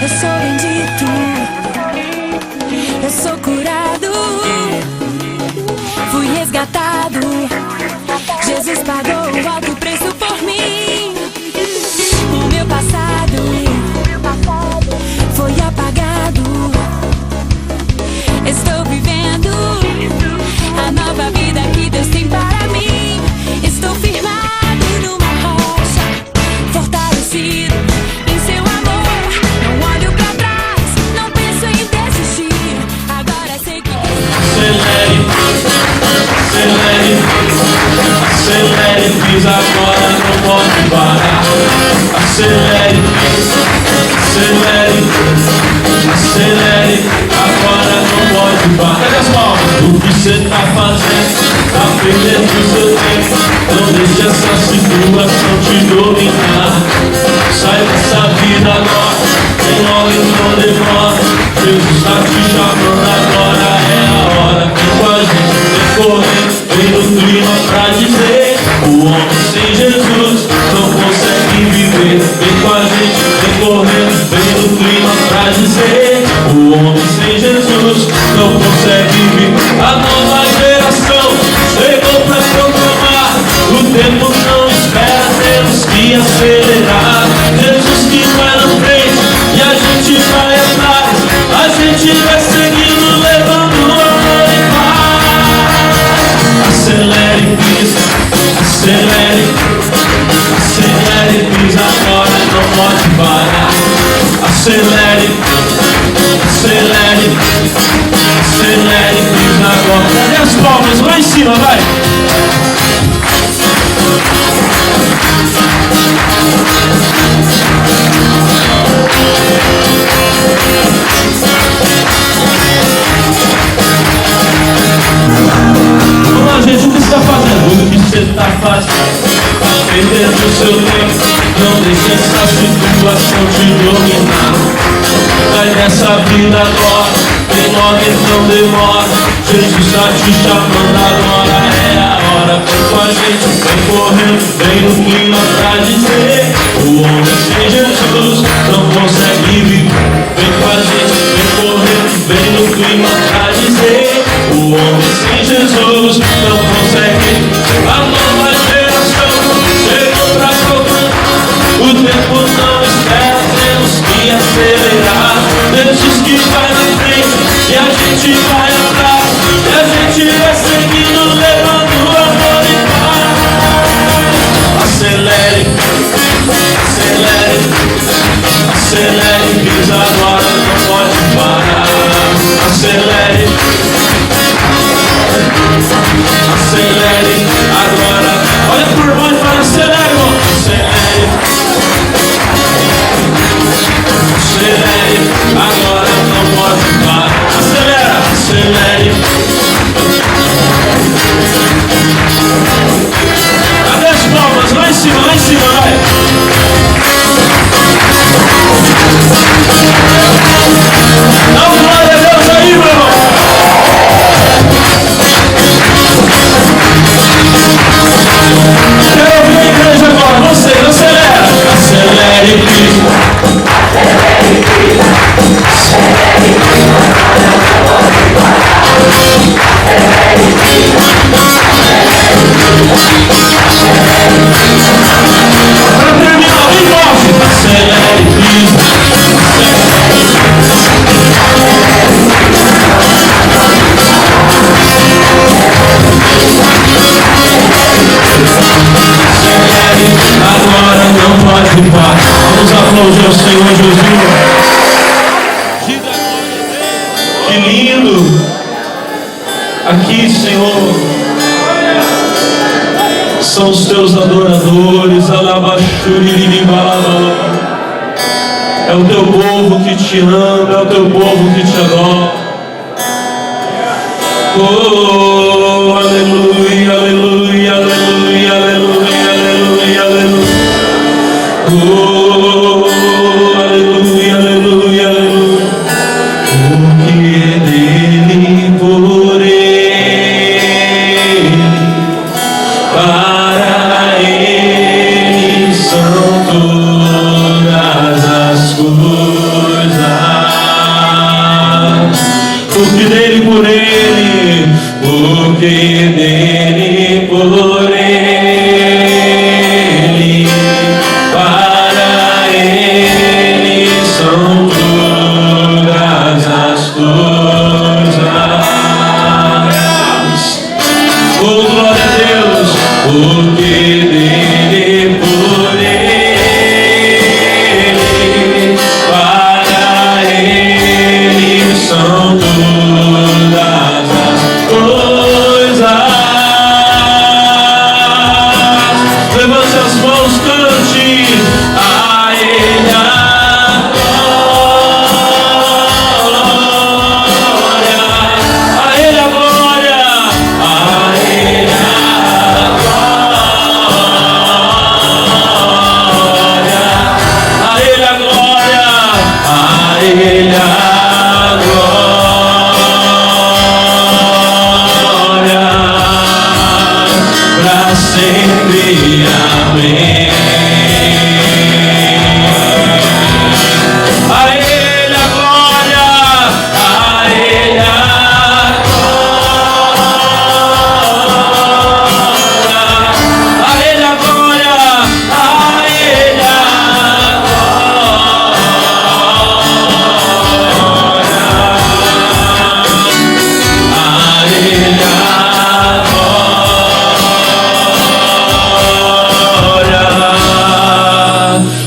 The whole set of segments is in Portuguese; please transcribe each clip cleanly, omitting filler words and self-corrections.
Eu sou bendito, eu sou curado, fui resgatado. Jesus pagou o alto preço por mim. O meu passado foi apagado. Estou vivendo a nova vida que Deus tem para mim. Estou firmado numa rocha, fortalecido em seu amor. Não olho pra trás, não penso em desistir. Agora sei que acelere, acelere, fiz agora, não pode parar. Acelere, acelere, acelere, agora não pode parar. Cadê as palmas? O que você tá fazendo? Tá perdendo o seu tempo. Não deixe essa situação te dominar. Sai dessa vida agora, vem logo e não demora. Jesus tá te chamando agora, é a hora. Vem com a gente, vem correndo, vem no clima pra dizer: o homem sem Jesus não consegue viver. Vem com a gente, vem correndo, vem no clima pra dizer: o homem sem Jesus não consegue viver. A nova geração chegou pra proclamar: o tempo não espera, temos que acelerar. Jesus que vai na frente e a gente vai atrás. A gente vai seguindo, levando amor e paz. Acelere, pisa, acelere, acelere, pisa agora, não pode parar. Acelere, acelere, acelere, pisa agora. Cadê as palmas? Lá em cima, vai! Vamos lá, gente, o que você está fazendo? O que você está fazendo? Tá perdendo o seu tempo. Não deixe essa situação te dominar. Sai dessa vida agora, vem logo e não demora. Jesus está te chamando agora, é a hora. Vem com a gente, vem correndo, vem no clima pra dizer: o homem sem Jesus não consegue viver. Vem com a gente, vem correndo, vem no clima pra dizer: o homem sem Jesus não consegue. A nova geração chegou pra proclamar: o tempo não espera, temos que acelerar. Jesus que vai na frente e a gente vai atrás. E a gente vai seguindo, levando amor e paz. Acelere, acelere, acelere, pisa agora, não pode parar. Acelere, acelere, agora. Olha pro irmão e fala: acelere, irmão. Acelere, acelere, agora não pode parar. Acelera, acelere. Cadê as palmas? Lá em cima, vai. Dá um glória a Deus aí, meu irmão. Quero ouvir a igreja agora. Vocês, acelera. Acelere, pisa. Acelere, pisa. Acelere, pisa. Para terminar, bem forte. Acelere, pisa. Agora não pode parar. Vamos aplaudir ao Senhor Jesus. Diga glória a Deus. Que lindo. Aqui, Senhor, são os teus adoradores. É o teu povo que te ama, é o teu povo que te adora. Oh, aleluia, aleluia, aleluia, aleluia, aleluia, aleluia. Oh, aleluia, aleluia, aleluia. Porque dele, por ele, para ele são todas as coisas. porque dele, por ele, porque dele, por ele, para ele são todas as coisas. Oh, glória a Deus, porque dele, por ele, para ele são todas as coisas. Levante as mãos, cante a ele a glória, a ele a glória, a ele a glória, a ele a glória, a ele a glória, pra sempre, amém. A ele a glória, a ele a glória, a ele a glória, a ele a glória,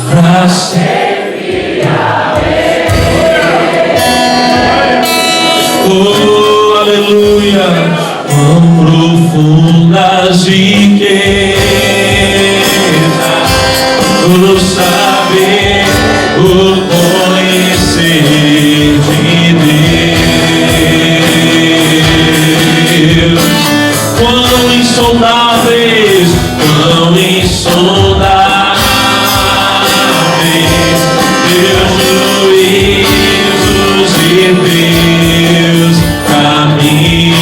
pra sempre, oh, aleluia. Quão profundas riquezas o saber, o conhecer de Deus. Quão insondáveis, quão insondáveis teus juízos e teus caminhos.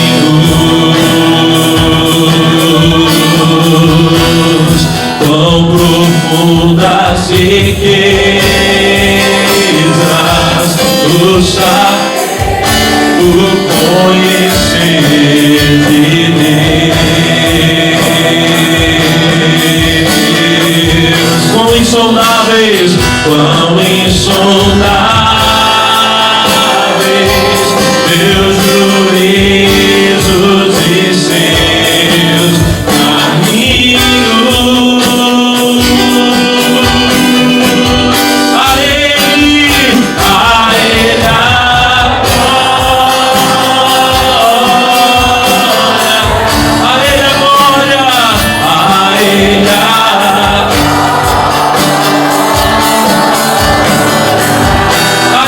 Quão profundas riquezas o saber, o conhecer de Deus. Quão insondáveis, quão insondáveis teus juízos e seus caminhos. A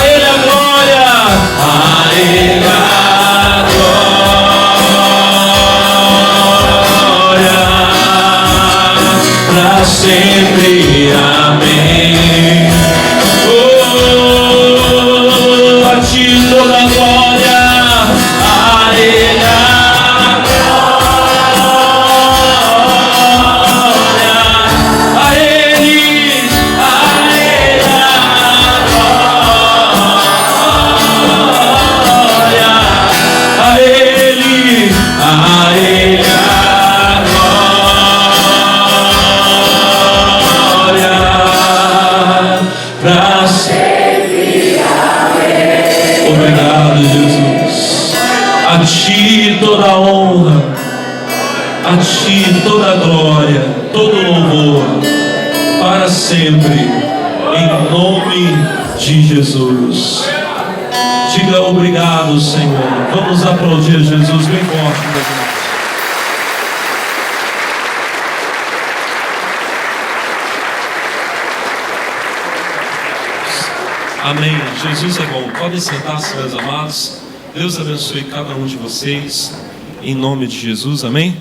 ele a glória, a ele a glória, a ele a sempre, amém. Oh, a ti toda glória, a ele a glória, a ele a glória, a ele a pra sempre, amém. Obrigado, Jesus. A ti toda a honra, a ti toda a glória, todo louvor, para sempre, em nome de Jesus. Diga obrigado, Senhor. Vamos aplaudir Jesus bem forte, meus irmãos. Amém. Jesus é bom. Podem sentar-se, meus amados. Deus abençoe cada um de vocês. Em nome de Jesus. Amém.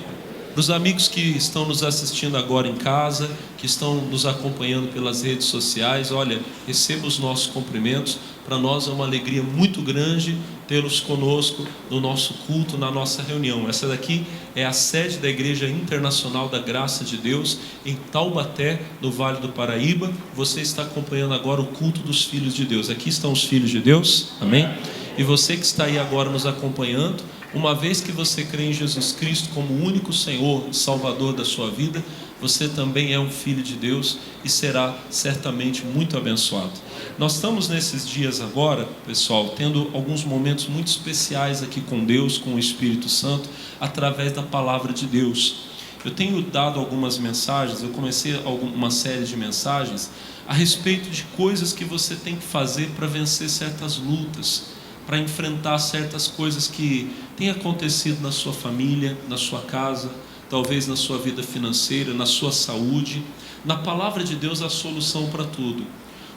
Para os amigos que estão nos assistindo agora em casa, que estão nos acompanhando pelas redes sociais, olha, receba os nossos cumprimentos. Para nós é uma alegria muito grande tê-los conosco no nosso culto, na nossa reunião. Essa daqui é a sede da Igreja Internacional da Graça de Deus, em Taubaté, no Vale do Paraíba. Você está acompanhando agora o culto dos filhos de Deus. Aqui estão os filhos de Deus, amém? E você que está aí agora nos acompanhando, uma vez que você crê em Jesus Cristo como o único Senhor e Salvador da sua vida, você também é um filho de Deus e será certamente muito abençoado. Nós estamos nesses dias agora, pessoal, tendo alguns momentos muito especiais aqui com Deus, com o Espírito Santo, através da palavra de Deus. Eu tenho dado algumas mensagens, eu comecei uma série de mensagens a respeito de coisas que você tem que fazer para vencer certas lutas, para enfrentar certas coisas que têm acontecido na sua família, na sua casa, talvez na sua vida financeira, na sua saúde. Na palavra de Deus há solução para tudo.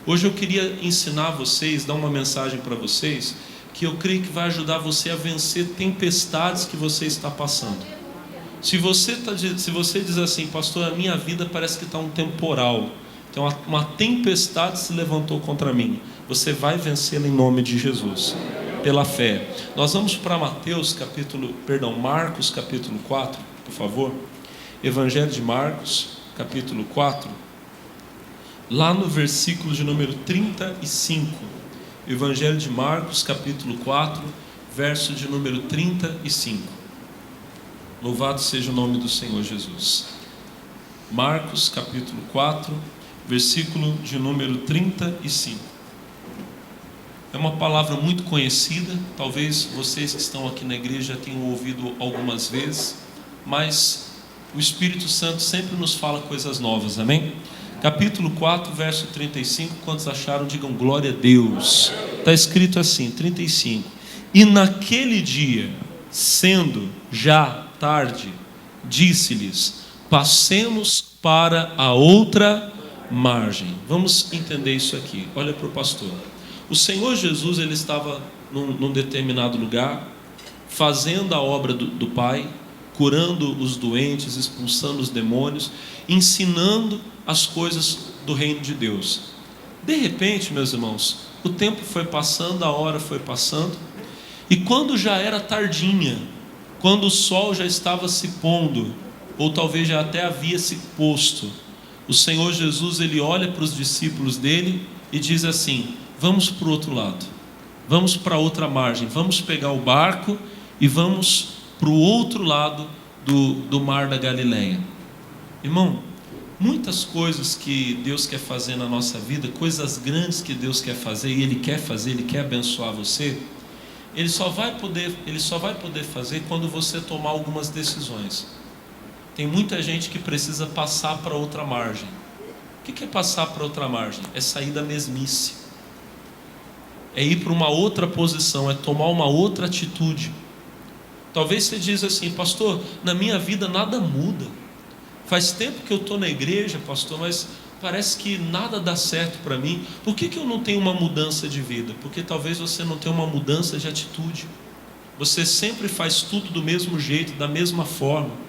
Hoje eu queria ensinar vocês, dar uma mensagem para vocês, que eu creio que vai ajudar você a vencer tempestades que você está passando. Se você diz assim, pastor, a minha vida parece que está um temporal, então uma tempestade se levantou contra mim, você vai vencê-la em nome de Jesus, pela fé. Nós vamos para Marcos capítulo 4, por favor. Evangelho de Marcos, capítulo 4, lá no versículo de número 35. Evangelho de Marcos, capítulo 4, verso de número 35. Louvado seja o nome do Senhor Jesus. Marcos capítulo 4, versículo de número 35. É uma palavra muito conhecida, talvez vocês que estão aqui na igreja já tenham ouvido algumas vezes, mas o Espírito Santo sempre nos fala coisas novas, amém? Capítulo 4, verso 35, quantos acharam, digam glória a Deus. Está escrito assim, 35. E naquele dia, sendo já tarde, disse-lhes: passemos para a outra margem. Vamos entender isso aqui. Olha para o pastor. O Senhor Jesus, ele estava num determinado lugar, fazendo a obra do Pai, curando os doentes, expulsando os demônios, ensinando as coisas do reino de Deus. De repente, meus irmãos, o tempo foi passando, a hora foi passando, e quando já era tardinha, quando o sol já estava se pondo, ou talvez já até havia se posto, o Senhor Jesus, ele olha para os discípulos dele e diz assim: vamos para o outro lado, vamos para outra margem, vamos pegar o barco e vamos para o outro lado do mar da Galileia. Irmão, muitas coisas que Deus quer fazer na nossa vida, coisas grandes que Deus quer fazer, e Ele quer fazer, Ele quer abençoar você, Ele só vai poder fazer quando você tomar algumas decisões. Tem muita gente que precisa passar para outra margem. O que é passar para outra margem? É sair da mesmice, é ir para uma outra posição, é tomar uma outra atitude. Talvez você diz assim: pastor, na minha vida nada muda, faz tempo que eu estou na igreja, pastor, mas parece que nada dá certo para mim. Por que eu não tenho uma mudança de vida? Porque talvez você não tenha uma mudança de atitude. Você sempre faz tudo do mesmo jeito, da mesma forma.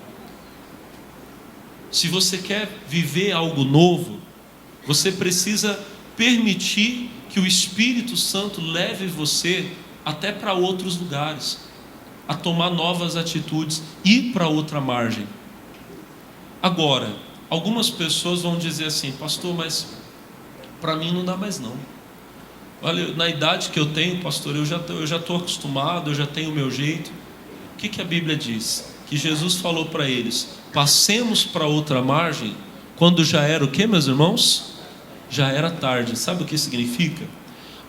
Se você quer viver algo novo, você precisa permitir que o Espírito Santo leve você até para outros lugares, a tomar novas atitudes, ir para outra margem. Agora, algumas pessoas vão dizer assim: pastor, mas para mim não dá mais não. Olha, na idade que eu tenho, pastor, eu já estou acostumado, eu já tenho o meu jeito. O que a Bíblia diz? Que Jesus falou para eles: passemos para outra margem, quando já era o que, meus irmãos? Já era tarde. Sabe o que significa?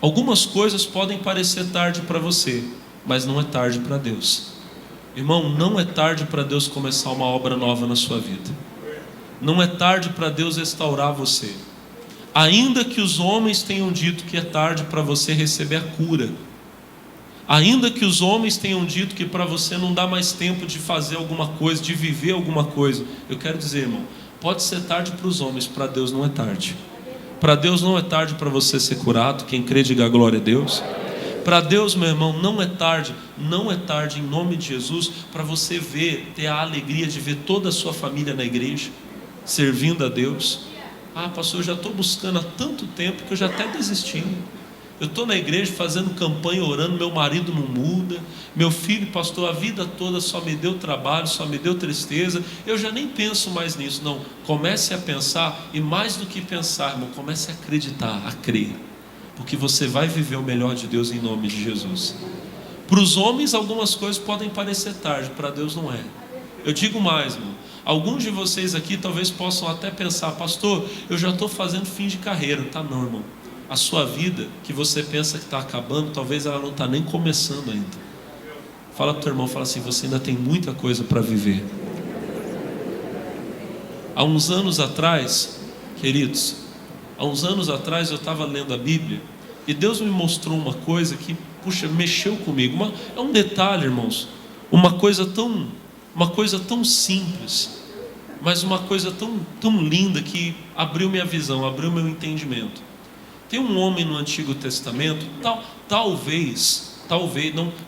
Algumas coisas podem parecer tarde para você, mas não é tarde para Deus. Irmão, não é tarde para Deus começar uma obra nova na sua vida. Não é tarde para Deus restaurar você. Ainda que os homens tenham dito que é tarde para você receber a cura, ainda que os homens tenham dito que para você não dá mais tempo de fazer alguma coisa, de viver alguma coisa, eu quero dizer, irmão, pode ser tarde para os homens, para Deus não é tarde. Para Deus não é tarde para você ser curado. Quem crê, diga glória a Deus. Para Deus, meu irmão, não é tarde em nome de Jesus, para você ter a alegria de ver toda a sua família na igreja, servindo a Deus. Ah, pastor, eu já estou buscando há tanto tempo que eu já até desisti. Eu estou na igreja fazendo campanha, orando, meu marido não muda, meu filho, pastor, a vida toda só me deu trabalho, só me deu tristeza, eu já nem penso mais nisso. Não, comece a pensar, e mais do que pensar, irmão, comece a acreditar, a crer. porque você vai viver o melhor de Deus em nome de Jesus. Para os homens algumas coisas podem parecer tarde, para Deus não é. Eu digo mais, irmão, alguns de vocês aqui talvez possam até pensar: pastor, eu já estou fazendo fim de carreira. Tá não, irmão. A sua vida, que você pensa que está acabando, talvez ela não está nem começando ainda. Fala para o teu irmão, fala assim: você ainda tem muita coisa para viver. Há uns anos atrás, queridos, eu estava lendo a Bíblia e Deus me mostrou uma coisa que, puxa, mexeu comigo. É um detalhe, irmãos, uma coisa tão simples, mas uma coisa tão linda que abriu minha visão, abriu meu entendimento. Tem um homem no Antigo Testamento, talvez,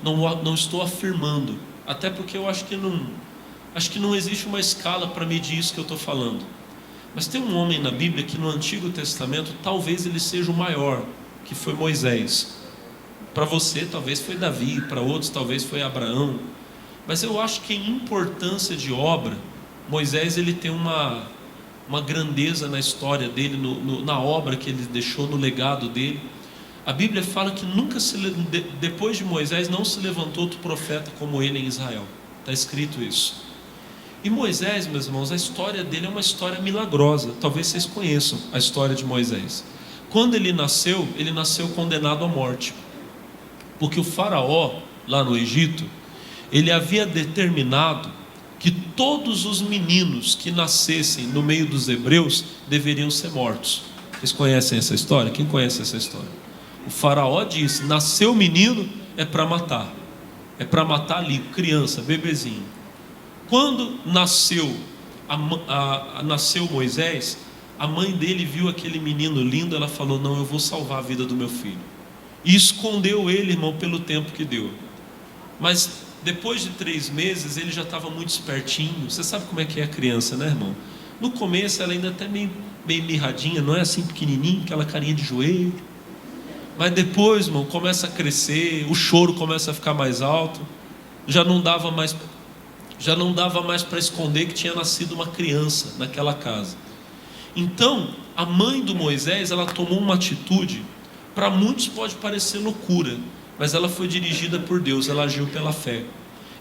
não estou afirmando, até porque eu acho que não existe uma escala para medir isso que eu estou falando. Mas tem um homem na Bíblia que no Antigo Testamento talvez ele seja o maior, que foi Moisés. Para você talvez foi Davi, para outros talvez foi Abraão. Mas eu acho que em importância de obra, Moisés ele tem uma grandeza na história dele, na obra que ele deixou, no legado dele. A Bíblia fala que depois de Moisés não se levantou outro profeta como ele em Israel. Está escrito isso. E Moisés, meus irmãos, a história dele é uma história milagrosa. Talvez vocês conheçam a história de Moisés. Quando ele nasceu condenado à morte, porque o faraó lá no Egito, ele havia determinado que todos os meninos que nascessem no meio dos hebreus deveriam ser mortos. Vocês conhecem essa história? Quem conhece essa história? O faraó disse: nasceu menino, é para matar. É para matar ali, criança, bebezinho. Quando nasceu Moisés, a mãe dele viu aquele menino lindo, ela falou: não, eu vou salvar a vida do meu filho. E escondeu ele, irmão, pelo tempo que deu. Mas depois de 3 meses, ele já estava muito espertinho. Você sabe como é que é a criança, né, irmão? No começo ela ainda até meio mirradinha, não é assim pequenininho, aquela carinha de joelho. Mas depois, irmão, começa a crescer, o choro começa a ficar mais alto. Já não dava mais para esconder que tinha nascido uma criança naquela casa. Então, a mãe do Moisés, ela tomou uma atitude, para muitos pode parecer loucura, mas ela foi dirigida por Deus, ela agiu pela fé.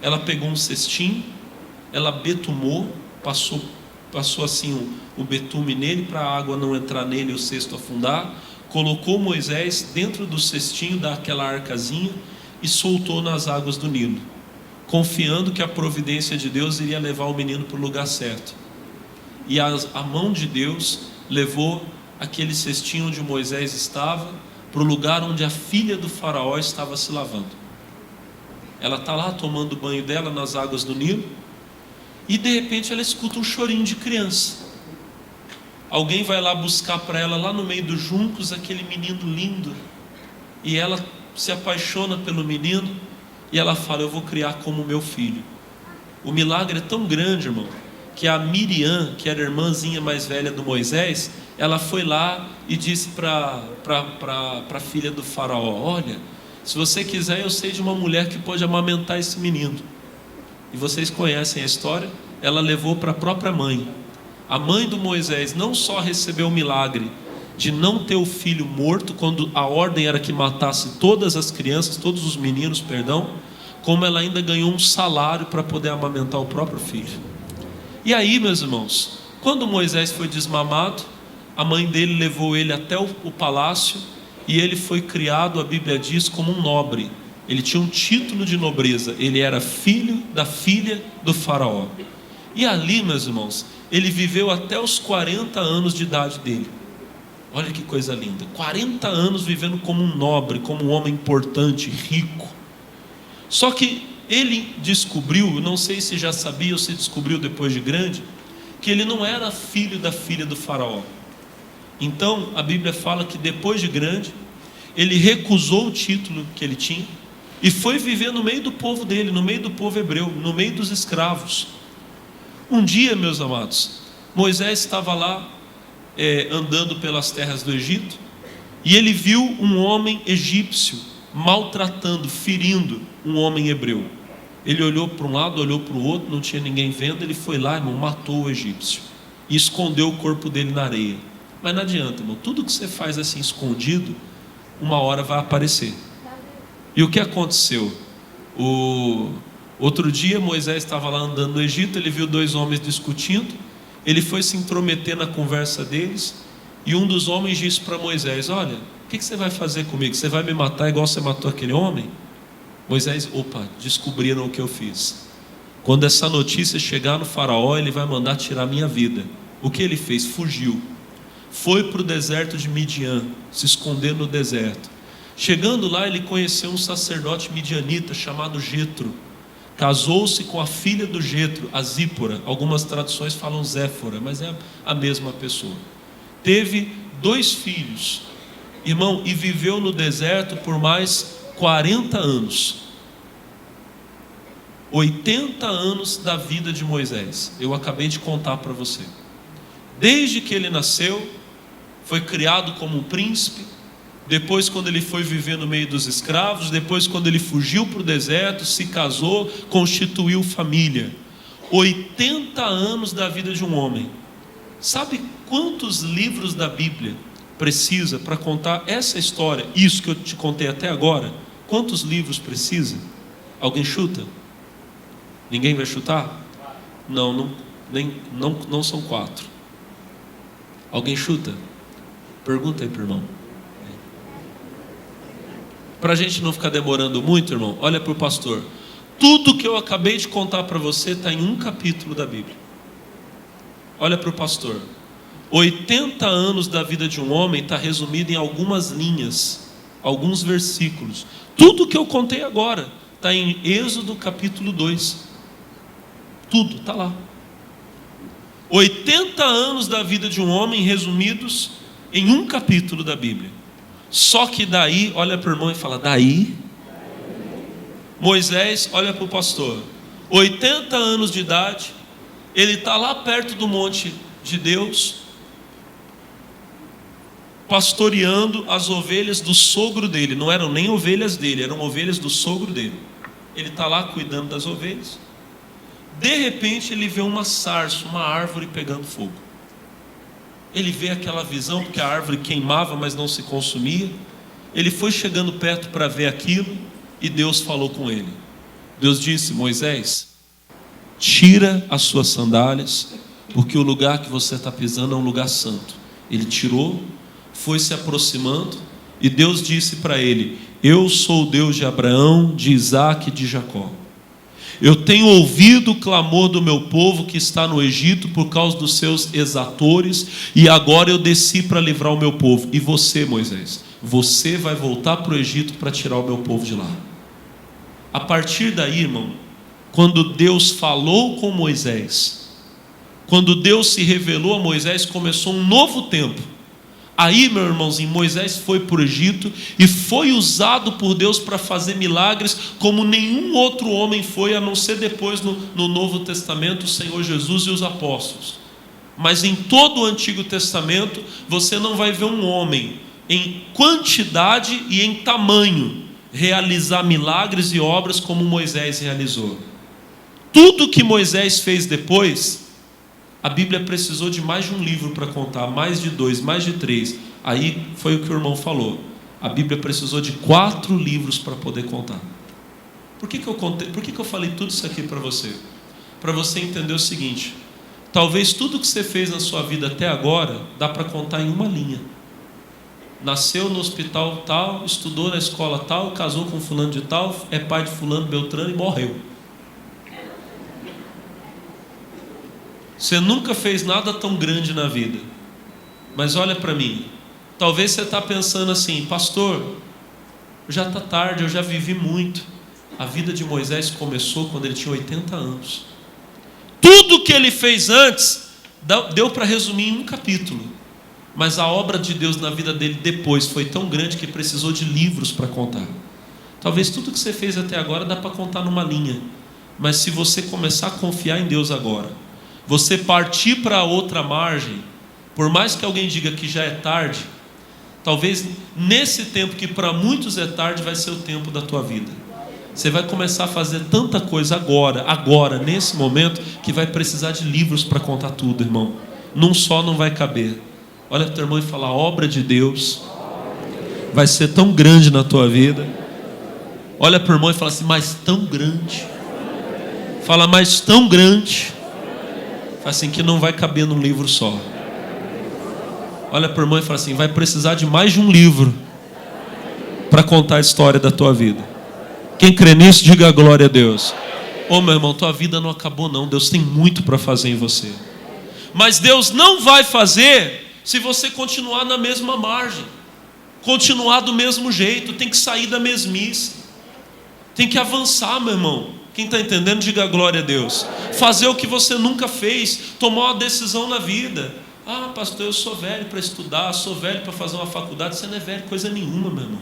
Ela pegou um cestinho, ela betumou, passou assim o betume nele, para a água não entrar nele e o cesto afundar, colocou Moisés dentro do cestinho daquela arcazinha e soltou nas águas do Nilo, confiando que a providência de Deus iria levar o menino para o lugar certo. E a mão de Deus levou aquele cestinho onde Moisés estava para o lugar onde a filha do faraó estava se lavando. Ela está lá tomando o banho dela nas águas do Nilo, e de repente ela escuta um chorinho de criança. Alguém vai lá buscar para ela, lá no meio dos juncos, aquele menino lindo, e ela se apaixona pelo menino, e ela fala: eu vou criar como meu filho. O milagre é tão grande, irmão, que a Miriam, que era a irmãzinha mais velha do Moisés, ela foi lá e disse para a filha do faraó: olha, se você quiser, eu sei de uma mulher que pode amamentar esse menino. E vocês conhecem a história. Ela levou para a própria mãe. A mãe do Moisés não só recebeu o milagre de não ter o filho morto, quando a ordem era que matasse todas as crianças, todos os meninos, como ela ainda ganhou um salário para poder amamentar o próprio filho. E aí, meus irmãos, quando Moisés foi desmamado, a mãe dele levou ele até o palácio, e ele foi criado, a Bíblia diz, como um nobre. Ele tinha um título de nobreza, ele era filho da filha do faraó. E ali, meus irmãos, ele viveu até os 40 anos de idade dele. Olha que coisa linda, 40 anos vivendo como um nobre, como um homem importante, rico. Só que ele descobriu, não sei se já sabia ou se descobriu depois de grande, que ele não era filho da filha do faraó. Então a Bíblia fala que depois de grande, ele recusou o título que ele tinha e foi viver no meio do povo dele, no meio do povo hebreu, no meio dos escravos. Um dia, meus amados, Moisés estava lá andando pelas terras do Egito, e ele viu um homem egípcio maltratando, ferindo um homem hebreu. Ele olhou para um lado, olhou para o outro, não tinha ninguém vendo. Ele foi lá, irmão, matou o egípcio e escondeu o corpo dele na areia. Mas não adianta, irmão, tudo que você faz assim escondido, uma hora vai aparecer. E o que aconteceu? Outro dia Moisés estava lá andando no Egito, ele viu dois homens discutindo, ele foi se intrometer na conversa deles, e um dos homens disse para Moisés: olha, o que você vai fazer comigo? Você vai me matar igual você matou aquele homem? Moisés: opa, descobriram o que eu fiz. Quando essa notícia chegar no faraó, ele vai mandar tirar minha vida. O que ele fez? Fugiu. Foi para o deserto de Midian, se esconder no deserto. Chegando lá, ele conheceu um sacerdote midianita chamado Jetro. Casou-se com a filha do Jetro, a Zípora. Algumas traduções falam Zéfora, mas é a mesma pessoa. Teve 2 filhos, irmão, e viveu no deserto por mais 40 anos. 80 anos da vida de Moisés. Eu acabei de contar para você. Desde que ele nasceu, foi criado como um príncipe. Depois, quando ele foi viver no meio dos escravos. Depois, quando ele fugiu para o deserto, se casou, constituiu família. 80 anos da vida de um homem. Sabe quantos livros da Bíblia precisa para contar essa história? Isso que eu te contei até agora. Quantos livros precisa? Alguém chuta? Ninguém vai chutar? Não são 4. Alguém chuta? Pergunta aí para o irmão. Para a gente não ficar demorando muito, irmão, olha para o pastor. Tudo que eu acabei de contar para você está em um capítulo da Bíblia. Olha para o pastor. 80 anos da vida de um homem está resumido em algumas linhas, alguns versículos. Tudo que eu contei agora está em Êxodo capítulo 2. Tudo está lá. 80 anos da vida de um homem resumidos em um capítulo da Bíblia. Só que daí, olha para o irmão e fala: daí, Moisés, olha para o pastor, 80 anos de idade, ele está lá perto do monte de Deus, pastoreando as ovelhas do sogro dele. Não eram nem ovelhas dele, eram ovelhas do sogro dele. Ele está lá cuidando das ovelhas. De repente ele vê uma sarça, uma árvore pegando fogo. Ele vê aquela visão, porque a árvore queimava, mas não se consumia. Ele foi chegando perto para ver aquilo, e Deus falou com ele. Deus disse: Moisés, tira as suas sandálias, porque o lugar que você está pisando é um lugar santo. Ele tirou, foi se aproximando, e Deus disse para ele: eu sou o Deus de Abraão, de Isaque e de Jacó. Eu tenho ouvido o clamor do meu povo que está no Egito por causa dos seus exatores, e agora eu desci para livrar o meu povo. E você, Moisés, você vai voltar para o Egito para tirar o meu povo de lá. A partir daí, irmão, quando Deus falou com Moisés, quando Deus se revelou a Moisés, começou um novo tempo. Aí, meu irmãozinho, Moisés foi para o Egito e foi usado por Deus para fazer milagres como nenhum outro homem foi, a não ser depois no Novo Testamento, o Senhor Jesus e os apóstolos. Mas em todo o Antigo Testamento, você não vai ver um homem em quantidade e em tamanho realizar milagres e obras como Moisés realizou. Tudo que Moisés fez depois, a Bíblia precisou de mais de um livro para contar, mais de 2, mais de 3. Aí foi o que o irmão falou. A Bíblia precisou de 4 livros para poder contar. Por que eu falei tudo isso aqui para você? Para você entender o seguinte: talvez tudo que você fez na sua vida até agora dá para contar em uma linha. Nasceu no hospital tal, estudou na escola tal, casou com fulano de tal, é pai de fulano, beltrano e morreu. Você nunca fez nada tão grande na vida. Mas olha para mim. Talvez você está pensando assim: pastor, já está tarde, eu já vivi muito. A vida de Moisés começou quando ele tinha 80 anos. Tudo que ele fez antes deu para resumir em um capítulo. Mas a obra de Deus na vida dele depois foi tão grande que precisou de livros para contar. Talvez tudo que você fez até agora dá para contar numa linha. Mas se você começar a confiar em Deus agora, você partir para outra margem, por mais que alguém diga que já é tarde, talvez nesse tempo que para muitos é tarde, vai ser o tempo da tua vida. Você vai começar a fazer tanta coisa agora, nesse momento, que vai precisar de livros para contar tudo, irmão. Num só não vai caber. Olha para o teu irmão e fala: a obra de Deus vai ser tão grande na tua vida. Olha para o irmão e fala assim: mas tão grande. Fala: mas tão grande. Fala assim: que não vai caber num livro só. Olha para o irmão e fala assim: vai precisar de mais de um livro para contar a história da tua vida. Quem crê nisso, diga glória a Deus. Ô meu irmão, tua vida não acabou não. Deus tem muito para fazer em você. Mas Deus não vai fazer se você continuar na mesma margem, continuar do mesmo jeito. Tem que sair da mesmice, tem que avançar, meu irmão. Quem está entendendo, diga glória a Deus. Fazer o que você nunca fez, tomar uma decisão na vida. Ah, pastor, eu sou velho para estudar, sou velho para fazer uma faculdade. Você não é velho coisa nenhuma, meu irmão.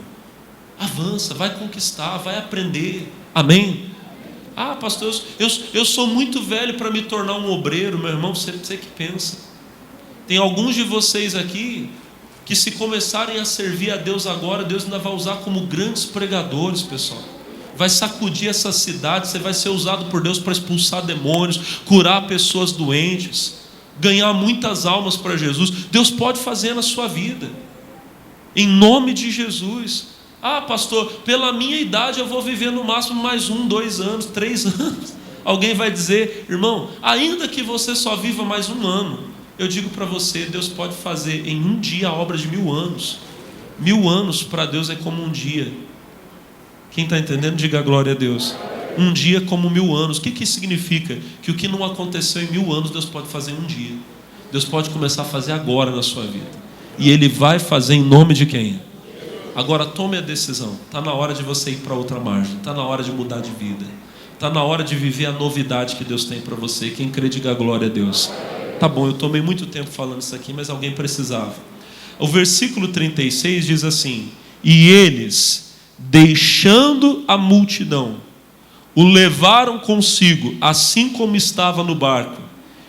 Avança, vai conquistar, vai aprender. Amém? Ah, pastor, eu sou muito velho para me tornar um obreiro. Meu irmão, você que pensa. Tem alguns de vocês aqui que, se começarem a servir a Deus agora, Deus ainda vai usar como grandes pregadores, pessoal. Vai sacudir essa cidade. Você vai ser usado por Deus para expulsar demônios, curar pessoas doentes, ganhar muitas almas para Jesus. Deus pode fazer na sua vida, em nome de Jesus. Ah, pastor, pela minha idade eu vou viver no máximo mais 1, 2 anos, 3 anos. Alguém vai dizer: irmão, ainda que você só viva mais 1 ano, eu digo para você, Deus pode fazer em um dia a obra de 1000 anos. 1000 anos para Deus é como um dia. Quem está entendendo, diga glória a Deus. Um dia como 1000 anos. O que isso significa? Que o que não aconteceu em 1000 anos, Deus pode fazer em um dia. Deus pode começar a fazer agora na sua vida. E Ele vai fazer em nome de quem? Agora tome a decisão. Está na hora de você ir para outra margem. Está na hora de mudar de vida. Está na hora de viver a novidade que Deus tem para você. Quem crê, diga glória a Deus. Tá bom, eu tomei muito tempo falando isso aqui, mas alguém precisava. O versículo 36 diz assim: e eles, deixando a multidão, o levaram consigo, assim como estava no barco,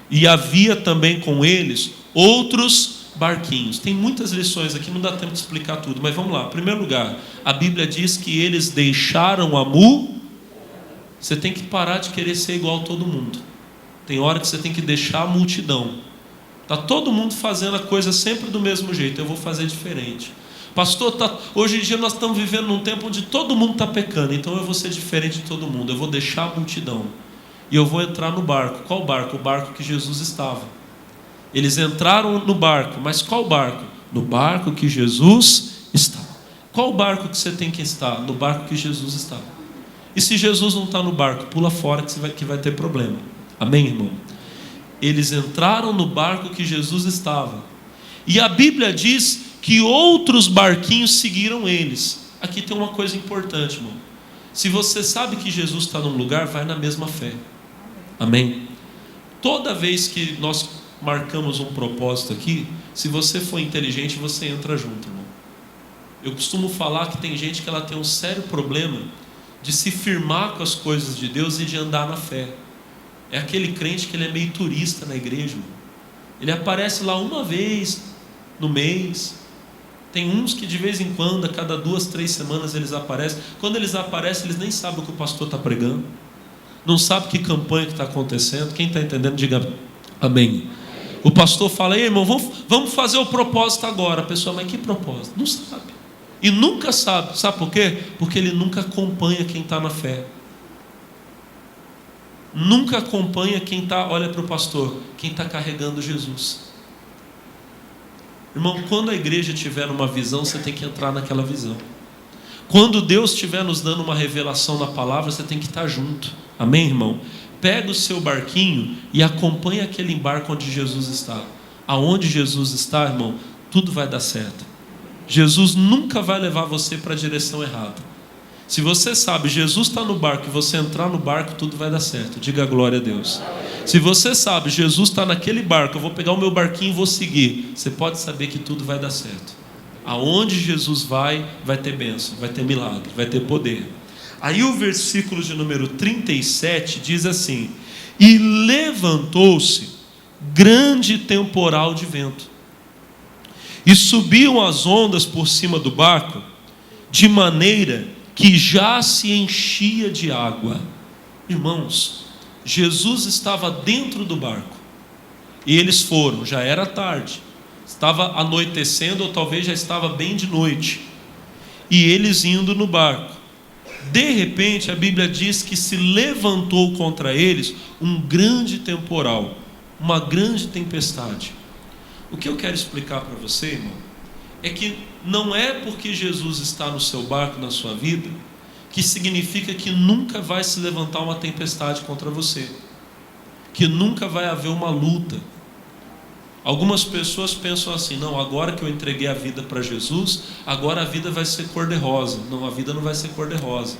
e havia também com eles outros barquinhos. Tem muitas lições aqui, não dá tempo de explicar tudo, mas vamos lá. Em primeiro lugar, a Bíblia diz que eles deixaram a Você tem que parar de querer ser igual a todo mundo. Tem hora que você tem que deixar a multidão. Está todo mundo fazendo a coisa sempre do mesmo jeito. Eu vou fazer diferente. Pastor, hoje em dia nós estamos vivendo num tempo onde todo mundo está pecando. Então eu vou ser diferente de todo mundo. Eu vou deixar a multidão. E eu vou entrar no barco. Qual barco? O barco que Jesus estava. Eles entraram no barco. Mas qual barco? No barco que Jesus estava. Qual barco que você tem que estar? No barco que Jesus estava. E se Jesus não está no barco, pula fora que vai ter problema. Amém, irmão? Eles entraram no barco que Jesus estava. E a Bíblia diz que outros barquinhos seguiram eles. Aqui tem uma coisa importante, irmão. Se você sabe que Jesus está num lugar, vai na mesma fé. Amém? Toda vez que nós marcamos um propósito aqui, se você for inteligente, você entra junto, irmão. Eu costumo falar que tem gente que ela tem um sério problema de se firmar com as coisas de Deus e de andar na fé. É aquele crente que ele é meio turista na igreja, irmão. Ele aparece lá uma vez no mês. Tem uns que de vez em quando, a cada 2, 3 semanas eles aparecem. Quando eles aparecem, eles nem sabem o que o pastor está pregando, não sabem que campanha que está acontecendo. Quem está entendendo, diga amém. O pastor fala: ei, irmão, vamos fazer o propósito agora. A pessoa: mas que propósito? Não sabe. E nunca sabe. Sabe por quê? Porque ele nunca acompanha quem está na fé. Nunca acompanha quem está, olha para o pastor, quem está carregando Jesus. Irmão, quando a igreja tiver uma visão, você tem que entrar naquela visão. Quando Deus estiver nos dando uma revelação na palavra, você tem que estar junto. Amém, irmão? Pega o seu barquinho e acompanha aquele barco onde Jesus está. Aonde Jesus está, irmão, tudo vai dar certo. Jesus nunca vai levar você para a direção errada. Se você sabe, Jesus está no barco e você entrar no barco, tudo vai dar certo. Diga glória a Deus. Se você sabe, Jesus está naquele barco, eu vou pegar o meu barquinho e vou seguir, você pode saber que tudo vai dar certo. Aonde Jesus vai ter bênção, vai ter milagre, vai ter poder. Aí o versículo de número 37 diz assim: e levantou-se grande temporal de vento, e subiam as ondas por cima do barco, de maneira que já se enchia de água. Irmãos, Jesus estava dentro do barco, e eles foram, já era tarde, estava anoitecendo, ou talvez já estava bem de noite. e eles indo no barco. De repente, a Bíblia diz que se levantou contra eles um grande temporal, uma grande tempestade. O que eu quero explicar para você, irmão, é que não é porque Jesus está no seu barco, na sua vida, que significa que nunca vai se levantar uma tempestade contra você, que nunca vai haver uma luta. Algumas pessoas pensam assim: não, agora que eu entreguei a vida para Jesus, agora a vida vai ser cor-de-rosa. Não, a vida não vai ser cor-de-rosa.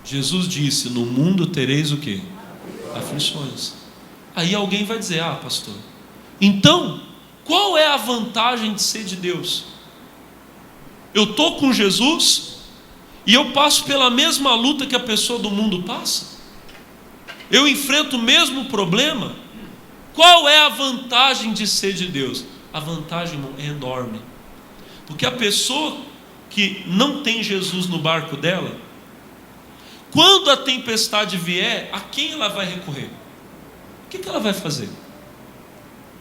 Jesus disse: no mundo tereis o quê? Aflições. Aí alguém vai dizer: ah, pastor, então qual é a vantagem de ser de Deus? Eu estou com Jesus e eu passo pela mesma luta que a pessoa do mundo passa? Eu enfrento o mesmo problema? Qual é a vantagem de ser de Deus? A vantagem, irmão, é enorme. Porque a pessoa que não tem Jesus no barco dela, quando a tempestade vier, a quem ela vai recorrer? O que ela vai fazer?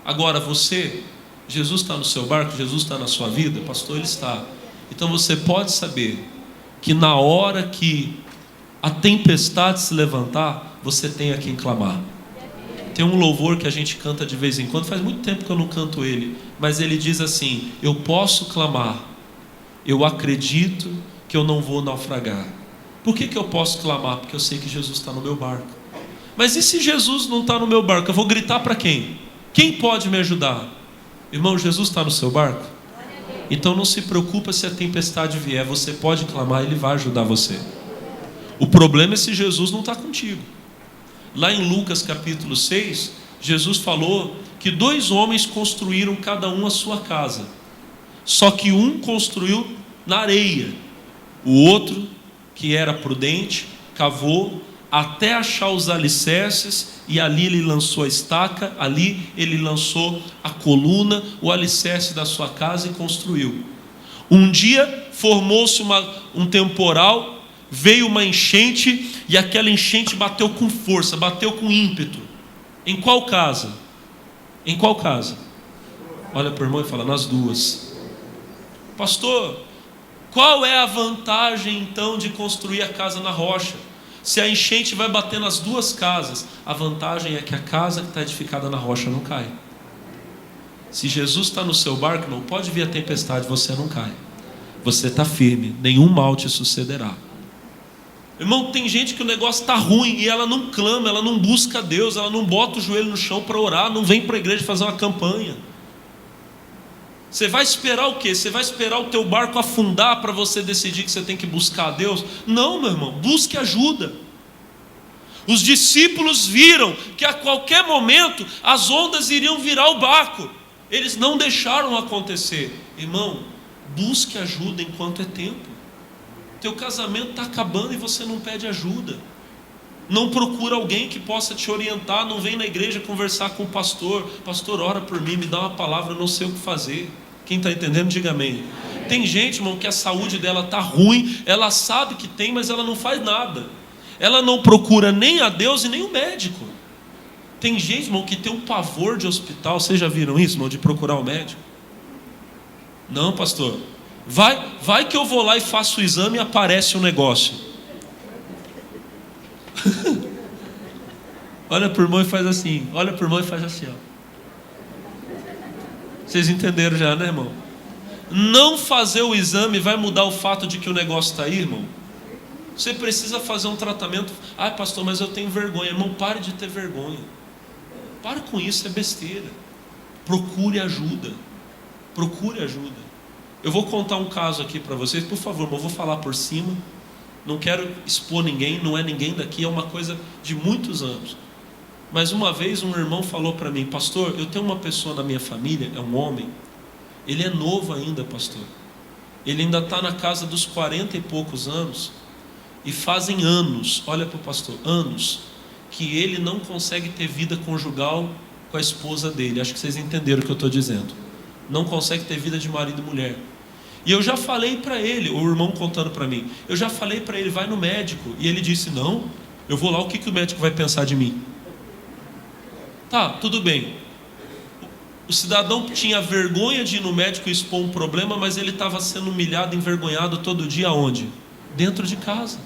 Agora você, Jesus está no seu barco, Jesus está na sua vida, pastor, Ele está. Então você pode saber que na hora que a tempestade se levantar, você tem a quem clamar. Tem um louvor que a gente canta de vez em quando, faz muito tempo que eu não canto ele, mas ele diz assim: eu posso clamar, eu acredito que eu não vou naufragar. Por que eu posso clamar? Porque eu sei que Jesus está no meu barco. Mas e se Jesus não está no meu barco? Eu vou gritar para quem? Quem pode me ajudar? Irmão, Jesus está no seu barco? Então não se preocupa se a tempestade vier, você pode clamar, Ele vai ajudar você. O problema é se Jesus não está contigo. Lá em Lucas capítulo 6, Jesus falou que 2 homens construíram cada um a sua casa. Só que um construiu na areia, o outro, que era prudente, cavou até achar os alicerces, e ali ele lançou a estaca, ali ele lançou a coluna, o alicerce da sua casa, e construiu. Um dia formou-se um temporal, veio uma enchente, e aquela enchente bateu com força, bateu com ímpeto. Em qual casa? Em qual casa? Olha para o irmão e fala: nas duas. Pastor, qual é a vantagem então de construir a casa na rocha? Se a enchente vai bater nas duas casas, a vantagem é que a casa que está edificada na rocha não cai. Se Jesus está no seu barco, não pode vir a tempestade, você não cai. Você está firme, nenhum mal te sucederá. Irmão, tem gente que o negócio está ruim e ela não clama, ela não busca Deus, ela não bota o joelho no chão para orar, não vem para a igreja fazer uma campanha. Você vai esperar o quê? Você vai esperar o teu barco afundar para você decidir que você tem que buscar a Deus? Não, meu irmão, busque ajuda. Os discípulos viram que a qualquer momento as ondas iriam virar o barco. Eles não deixaram acontecer. Irmão, busque ajuda enquanto é tempo. Teu casamento está acabando e você não pede ajuda. Não procura alguém que possa te orientar. Não vem na igreja conversar com o pastor: pastor, ora por mim, me dá uma palavra, eu não sei o que fazer. Quem está entendendo, diga amém. Tem gente, irmão, que a saúde dela está ruim, ela sabe que tem, mas ela não faz nada. Ela não procura nem a Deus e nem o médico. Tem gente, irmão, que tem um pavor de hospital. Vocês já viram isso, irmão, de procurar o médico? Não, pastor, vai que eu vou lá e faço o exame e aparece um negócio. Olha para o irmão e faz assim. Olha para o irmão e faz assim, ó. Vocês entenderam já, né, irmão? Não fazer o exame vai mudar o fato de que o negócio está aí, irmão? Você precisa fazer um tratamento. Ah, pastor, mas eu tenho vergonha. Irmão, pare de ter vergonha. Para com isso, é besteira. Procure ajuda. Procure ajuda. Eu vou contar um caso aqui para vocês. Por favor, irmão, eu vou falar por cima. Não quero expor ninguém, não é ninguém daqui, é uma coisa de muitos anos. Mas uma vez um irmão falou para mim: pastor, eu tenho uma pessoa na minha família, é um homem, ele é novo ainda, pastor, ele ainda está na casa dos 40 e poucos anos, e fazem anos, olha para o pastor, anos, que ele não consegue ter vida conjugal com a esposa dele. Acho que vocês entenderam o que eu estou dizendo. Não consegue ter vida de marido e mulher. E eu já falei para ele, o irmão contando para mim, eu já falei para ele: vai no médico. E ele disse: não, eu vou lá, o que o médico vai pensar de mim? Tá, tudo bem. O cidadão tinha vergonha de ir no médico e expor um problema, mas ele estava sendo humilhado, envergonhado todo dia aonde? Dentro de casa.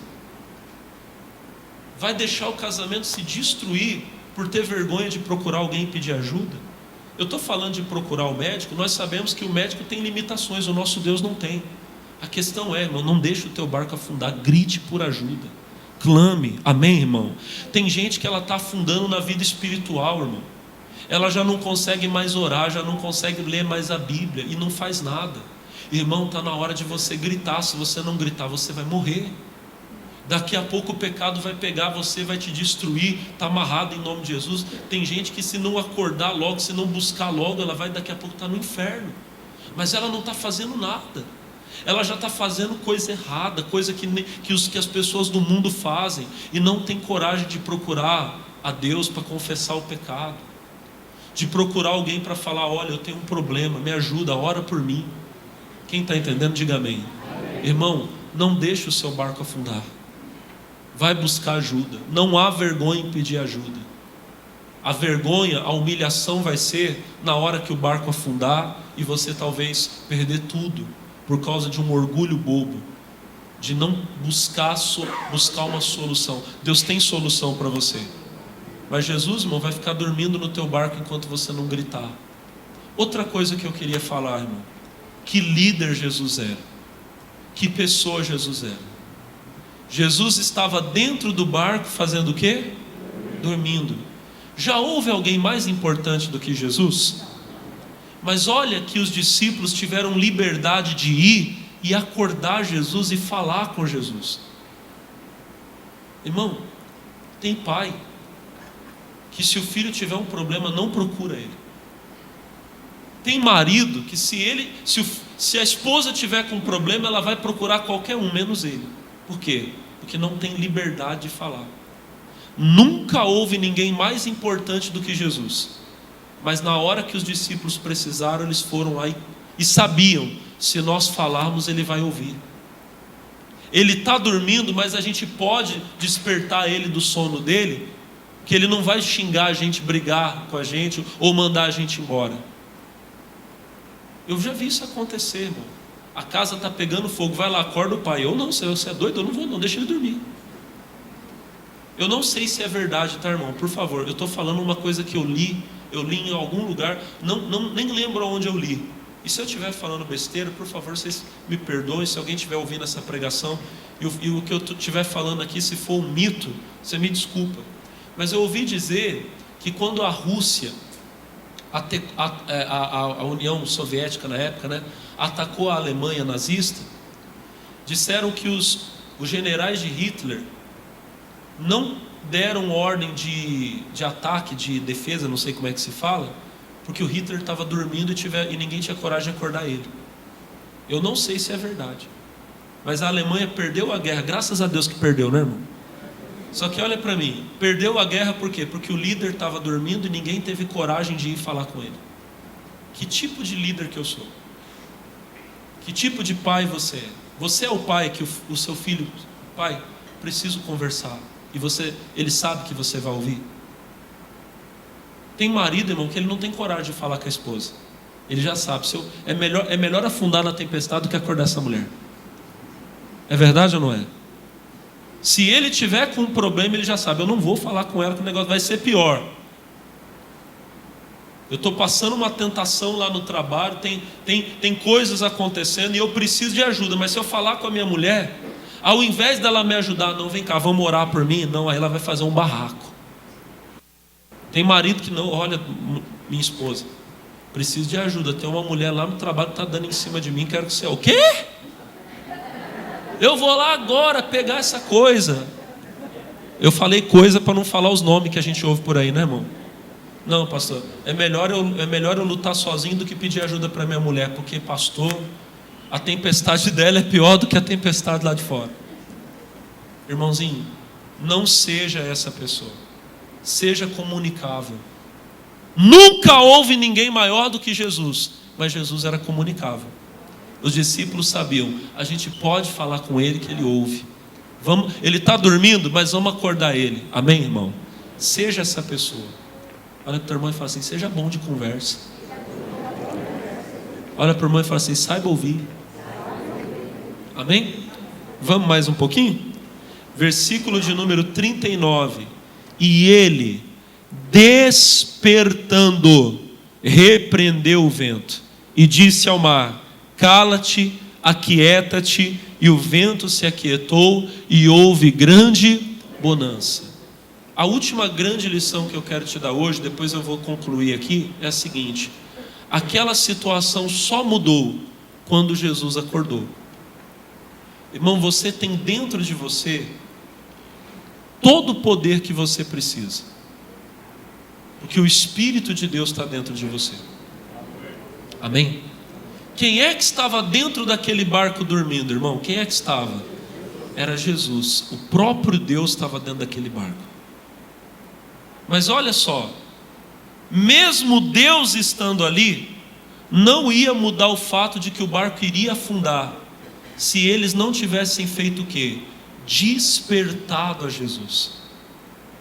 Vai deixar o casamento se destruir por ter vergonha de procurar alguém e pedir ajuda? Eu estou falando de procurar o médico, nós sabemos que o médico tem limitações, o nosso Deus não tem. A questão é, irmão, não deixe o teu barco afundar, grite por ajuda, clame, amém, irmão? Tem gente que ela está afundando na vida espiritual, irmão. Ela já não consegue mais orar, já não consegue ler mais a Bíblia e não faz nada. Irmão, está na hora de você gritar. Se você não gritar, você vai morrer. Daqui a pouco o pecado vai pegar você, vai te destruir. Está amarrado em nome de Jesus. Tem gente que se não acordar logo, se não buscar logo, ela vai daqui a pouco estar no inferno. Mas ela não está fazendo nada. Ela já está fazendo coisa errada, coisa que as pessoas do mundo fazem, e não tem coragem de procurar a Deus para confessar o pecado, de procurar alguém para falar: olha, eu tenho um problema, me ajuda, ora por mim. Quem está entendendo, diga amém. Irmão, não deixe o seu barco afundar. Vai buscar ajuda. Não há vergonha em pedir ajuda. A vergonha, a humilhação vai ser na hora que o barco afundar e você talvez perder tudo por causa de um orgulho bobo, de não buscar uma solução. Deus tem solução para você. Mas Jesus, irmão, vai ficar dormindo no teu barco enquanto você não gritar. Outra coisa que eu queria falar, irmão: que líder Jesus era, que pessoa Jesus era. Jesus estava dentro do barco fazendo o quê? Dormindo. Já houve alguém mais importante do que Jesus? Mas olha que os discípulos tiveram liberdade de ir e acordar Jesus e falar com Jesus. Irmão, tem pai que se o filho tiver um problema não procura ele. Tem marido que se a esposa tiver com um problema, ela vai procurar qualquer um, menos ele. Por quê? Porque não tem liberdade de falar. Nunca houve ninguém mais importante do que Jesus. Mas na hora que os discípulos precisaram, eles foram lá e sabiam: se nós falarmos, ele vai ouvir. Ele está dormindo, mas a gente pode despertar ele do sono dele, que ele não vai xingar a gente, brigar com a gente ou mandar a gente embora. Eu já vi isso acontecer, irmão. A casa está pegando fogo, vai lá, acorda o pai. Eu não, você é doido, eu não vou não, deixa ele dormir. Eu não sei se é verdade, tá, irmão? Por favor, eu estou falando uma coisa que eu li em algum lugar, nem lembro onde eu li. E se eu estiver falando besteira, por favor, vocês me perdoem. Se alguém estiver ouvindo essa pregação e o que eu estiver falando aqui, se for um mito, você me desculpa. Mas eu ouvi dizer que quando a Rússia, a União Soviética na época, né, atacou a Alemanha nazista, disseram que os generais de Hitler não deram ordem de ataque, de defesa, não sei como é que se fala, porque o Hitler estava dormindo e ninguém tinha coragem de acordar ele. Eu não sei se é verdade, mas a Alemanha perdeu a guerra, graças a Deus que perdeu, né, irmão? Só que olha para mim, perdeu a guerra por quê? Porque o líder estava dormindo e ninguém teve coragem de ir falar com ele. Que tipo de líder que eu sou? Que tipo de pai você é? Você é o pai que o seu filho: pai, preciso conversar. E ele sabe que você vai ouvir. Tem marido, irmão, que ele não tem coragem de falar com a esposa. Ele já sabe, é melhor afundar na tempestade do que acordar essa mulher. É verdade ou não é? Se ele tiver com um problema, ele já sabe: eu não vou falar com ela, que o negócio vai ser pior. Eu estou passando uma tentação lá no trabalho, tem coisas acontecendo e eu preciso de ajuda. Mas se eu falar com a minha mulher, ao invés dela me ajudar: não, vem cá, vamos orar por mim. Não, aí ela vai fazer um barraco. Tem marido que não: olha, minha esposa, preciso de ajuda, tem uma mulher lá no trabalho que está dando em cima de mim, quero que você... O quê? Eu vou lá agora pegar essa coisa. Eu falei coisa para não falar os nomes que a gente ouve por aí, né, irmão? Não, pastor, é melhor eu lutar sozinho do que pedir ajuda para minha mulher, porque, pastor, a tempestade dela é pior do que a tempestade lá de fora. Irmãozinho, não seja essa pessoa. Seja comunicável. Nunca houve ninguém maior do que Jesus, mas Jesus era comunicável. Os discípulos sabiam: a gente pode falar com ele que ele ouve. Ele está dormindo, mas vamos acordar ele. Amém, irmão? Seja essa pessoa. Olha para o teu irmão e fala assim: seja bom de conversa. Olha para o irmão e fala assim: saiba ouvir. Amém? Vamos mais um pouquinho? Versículo de número 39. E ele, despertando, repreendeu o vento e disse ao mar: cala-te, aquieta-te. E o vento se aquietou e houve grande bonança. A última grande lição que eu quero te dar hoje, depois eu vou concluir aqui, é a seguinte: aquela situação só mudou quando Jesus acordou. Irmão, você tem dentro de você todo o poder que você precisa, porque o Espírito de Deus está dentro de você. Amém? Quem é que estava dentro daquele barco dormindo, irmão? Quem é que estava? Era Jesus. O próprio Deus estava dentro daquele barco. Mas olha só, mesmo Deus estando ali, não ia mudar o fato de que o barco iria afundar, se eles não tivessem feito o quê? Despertado a Jesus.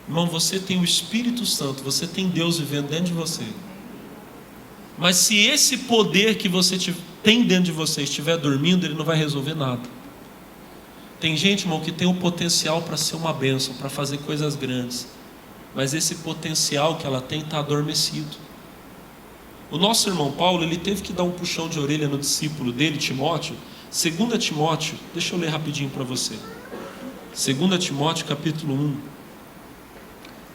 Irmão, você tem o Espírito Santo, você tem Deus vivendo dentro de você. Mas se esse poder que você tem dentro de você estiver dormindo, ele não vai resolver nada. Tem gente, irmão, que tem o potencial para ser uma bênção, para fazer coisas grandes, mas esse potencial que ela tem está adormecido. O nosso irmão Paulo, ele teve que dar um puxão de orelha no discípulo dele, Timóteo. 2 Timóteo, deixa eu ler rapidinho para você. 2 Timóteo capítulo 1.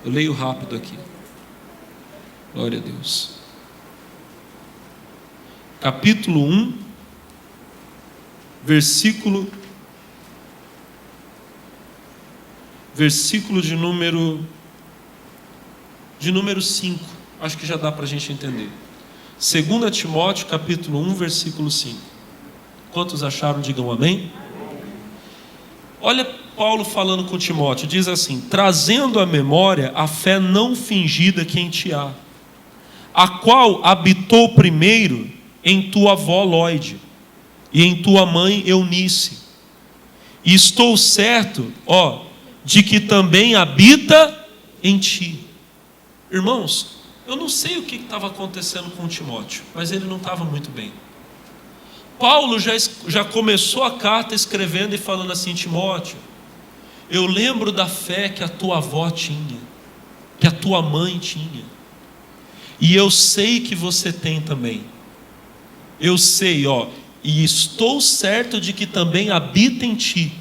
Eu leio rápido aqui. Glória a Deus. Capítulo 1, versículo de número 5. Acho que já dá para a gente entender. 2 Timóteo capítulo 1, versículo 5. Quantos acharam? Digam amém. Olha Paulo falando com Timóteo, diz assim: trazendo à memória a fé não fingida que em ti há, a qual habitou primeiro em tua avó Lóide e em tua mãe Eunice, e estou certo, de que também habita em ti. Irmãos, eu não sei o que estava acontecendo com Timóteo, mas ele não estava muito bem. Paulo já começou a carta escrevendo e falando assim: Timóteo, eu lembro da fé que a tua avó tinha, que a tua mãe tinha, e eu sei que você tem também. Eu sei, e estou certo de que também habita em ti.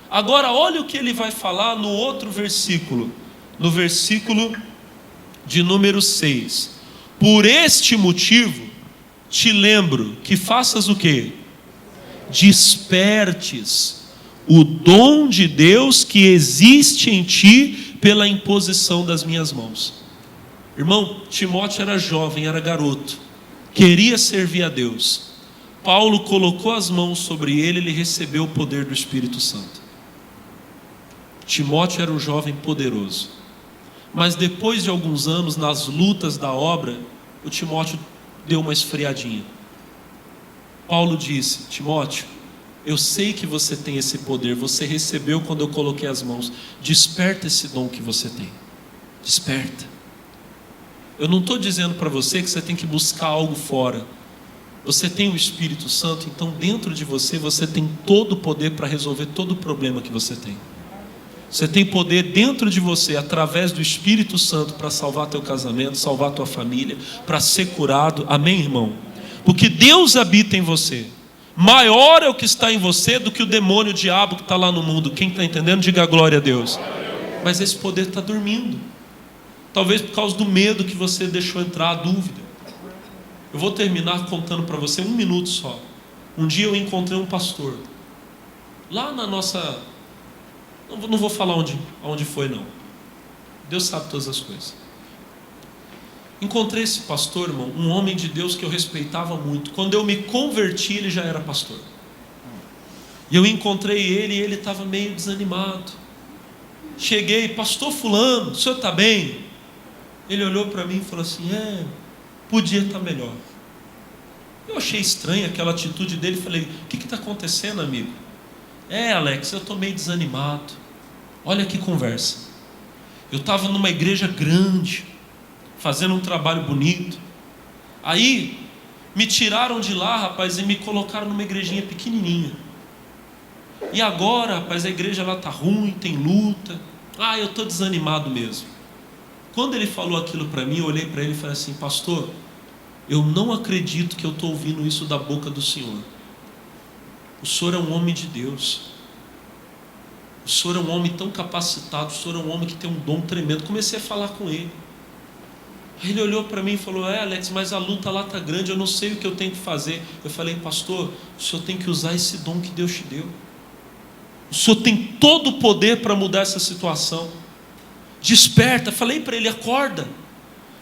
Agora olha o que ele vai falar no outro versículo, no versículo de número 6. Por este motivo te lembro que faças o quê? Despertes o dom de Deus que existe em ti pela imposição das minhas mãos. Irmão, Timóteo era jovem, era garoto, queria servir a Deus. Paulo colocou as mãos sobre ele, ele recebeu o poder do Espírito Santo. Timóteo era um jovem poderoso, mas depois de alguns anos, nas lutas da obra, o Timóteo deu uma esfriadinha. Paulo disse: Timóteo, eu sei que você tem esse poder, você recebeu quando eu coloquei as mãos. Desperta esse dom que você tem. Desperta. Eu não estou dizendo para você que você tem que buscar algo fora. Você tem o Espírito Santo, então dentro de você, você tem todo o poder para resolver todo o problema que você tem. Você tem poder dentro de você, através do Espírito Santo, para salvar teu casamento, salvar tua família, para ser curado. Amém, irmão? Porque Deus habita em você. Maior é o que está em você do que o demônio, o diabo que está lá no mundo. Quem está entendendo, diga glória a Deus. Mas esse poder está dormindo. Talvez por causa do medo que você deixou entrar, a dúvida. Eu vou terminar contando para você 1 minuto só. Um dia eu encontrei um pastor lá na nossa... Não vou falar onde foi não. Deus sabe todas as coisas. Encontrei esse pastor, irmão, um homem de Deus que eu respeitava muito. Quando eu me converti, ele já era pastor. E eu encontrei ele e ele estava meio desanimado. Cheguei: pastor fulano, o senhor está bem? Ele olhou para mim e falou assim: podia estar melhor. Eu achei estranha aquela atitude dele. Falei: o que está acontecendo, amigo? Alex, eu estou meio desanimado. Olha que conversa. Eu estava numa igreja grande, fazendo um trabalho bonito. Aí Me tiraram de lá, rapaz, e me colocaram numa igrejinha pequenininha. E agora, rapaz, a igreja lá tá ruim, tem luta. Eu estou desanimado mesmo. Quando ele falou aquilo para mim, eu olhei para ele e falei assim: pastor, eu não acredito que eu estou ouvindo isso da boca do Senhor. O Senhor é um homem de Deus. O Senhor é um homem tão capacitado. O Senhor é um homem que tem um dom tremendo. Comecei a falar com ele. Aí ele olhou para mim e falou: Alex, mas a luta lá está grande, eu não sei o que eu tenho que fazer. Eu falei: pastor, o senhor tem que usar esse dom que Deus te deu. O senhor tem todo o poder para mudar essa situação. Desperta. Falei para ele: acorda.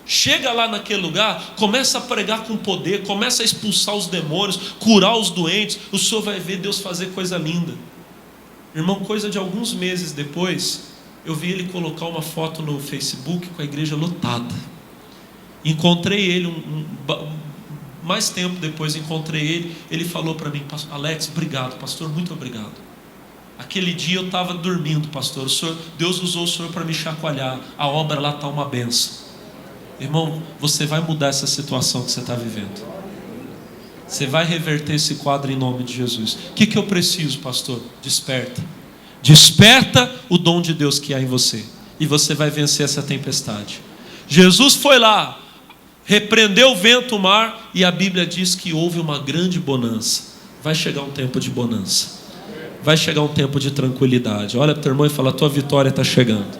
Chega lá naquele lugar, começa a pregar com poder, começa a expulsar os demônios, curar os doentes. O senhor vai ver Deus fazer coisa linda. Irmão, coisa de alguns meses depois, eu vi ele colocar uma foto no Facebook com a igreja lotada. Encontrei ele mais tempo depois, encontrei ele. Ele falou para mim: Alex, obrigado, pastor, muito obrigado. Aquele dia eu estava dormindo, pastor. Deus usou o senhor para me chacoalhar. A obra lá está uma benção. Irmão, você vai mudar essa situação que você está vivendo. Você vai reverter esse quadro em nome de Jesus. O que eu preciso, pastor? Desperta. Desperta o dom de Deus que há em você, e você vai vencer essa tempestade. Jesus foi lá, repreendeu o vento, o mar, e a Bíblia diz que houve uma grande bonança. Vai chegar um tempo de bonança. Vai chegar um tempo de tranquilidade. Olha para o teu irmão e fala: a tua vitória está chegando.